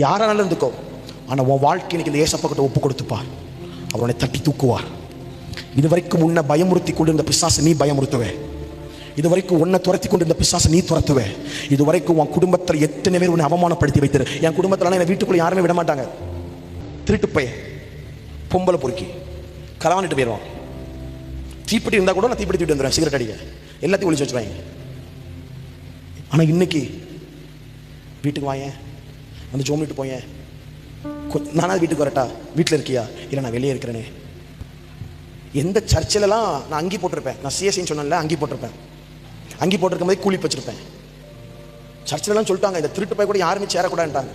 யாரானாலும் இருந்துக்கோ. ஆனால் உன் வாழ்க்கை இன்னைக்கு இந்த ஏசப்பக்கிட்ட ஒப்பு கொடுத்துப்பார். அவனை தட்டி தூக்குவார். இதுவரைக்கும் உன்னை பயமுறுத்தி கொண்டு இருந்த பிசாசை நீ பயமுறுத்துவே. இதுவரைக்கும் உன்னை துரத்தி கொண்டு இருந்த பிசாசை நீ துரத்துவே. இதுவரைக்கும் உன் குடும்பத்தில் எத்தனை பேர் உன்னை அவமானப்படுத்தி வைத்திரு. என் குடும்பத்தில் என் வீட்டுக்குள்ள யாருமே விட மாட்டாங்க. திருட்டு பையன், பொம்பளை பொறுக்கி களவானிட்டு போயிடுவான். தீப்பெட்டி இருந்தால் கூட நான் தீப்பெட்டி தூக்கிட்டு வந்துடுவேன். சிகரெட் அடிக்க எல்லாத்தையும் ஒழிச்சு வச்சுருவாங்க. ஆனால் இன்னைக்கு வீட்டுக்கு வாயேன், வந்து ஜோமிட்டு போயேன், நானாவது வீட்டுக்கு வரட்டா, வீட்டில் இருக்கியா, இல்லை நான் வெளியே இருக்கிறேனே. எந்த சர்ச்சிலலாம் நான் அங்கி போட்டிருப்பேன். நான் சிஎஸ்சின்னு சொன்னேன்ல, அங்கி போட்டிருப்பேன். அங்கி போட்டிருக்கும் போதே கூலி வச்சிருப்பேன். சர்ச்சிலலாம் சொல்லிட்டாங்க இந்த திருட்டு போய் கூட யாருமே சேரக்கூடாதுட்டாங்க.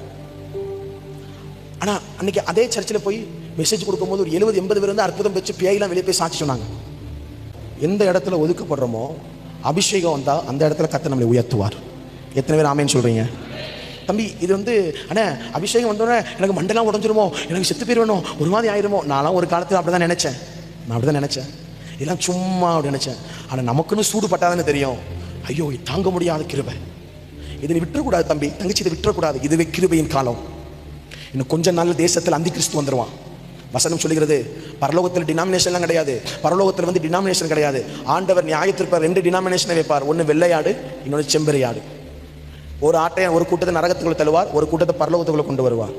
ஆனால் அன்னைக்கு அதே சர்ச்சில் போய் மெசேஜ் கொடுக்கும்போது ஒரு 70-80 பேர் வந்து அற்புதம் வச்சு பேயெல்லாம் வெளியே போய் சாட்சி சொன்னாங்க. எந்த இடத்துல ஒதுக்கப்படுறோமோ அபிஷேகம் வந்தால் அந்த இடத்துல கர்த்தர் நம்மளை உயர்த்துவார். எத்தனை பேர் ஆமேன்னு சொல்கிறீங்க? தம்பி இது வந்து அண்ணே அபிஷேகம் வந்தோடனே எனக்கு மண்டெல்லாம் உடஞ்சிருமோ, எனக்கு செத்து போயிடுவேணும், ஒரு மாதிரி ஆயிருமோ. நான்லாம் ஒரு காலத்தில் அப்படி தான் நினச்சேன். நான் அப்படி தான் நினச்சேன். எல்லாம் சும்மா அப்படி நினச்சேன். ஆனால் நமக்குன்னு சூடு பட்டாதானே தெரியும். ஐயோ இது தாங்க முடியாத கிருபை, இதை நீ விட்டுறக்கூடாது தம்பி தங்கச்சி, இதை விட்டுறக்கூடாது. இதுவே கிருபையின் காலம். இன்னும் கொஞ்சம் நாள் தேசத்தில் அந்தி கிறிஸ்து வந்துடுவான். வசனம் சொல்லுகிறது பரலோகத்தில் டினாமினேஷன்லாம் கிடையாது. பரலோகத்தில் வந்து டினாமினேஷன் கிடையாது. ஆண்டவர் நியாயத்திற்பார் 2 டினாமினேஷனை வைப்பார். ஒன்று வெள்ளையாடு, இன்னொன்று செம்பெரியாடு. ஒரு ஆட்டை ஒரு கூட்டத்தை நரகத்துக்குள்ள தள்ளுவார், ஒரு கூட்டத்தை பரலோகத்துக்குள்ள கொண்டு வருவார்.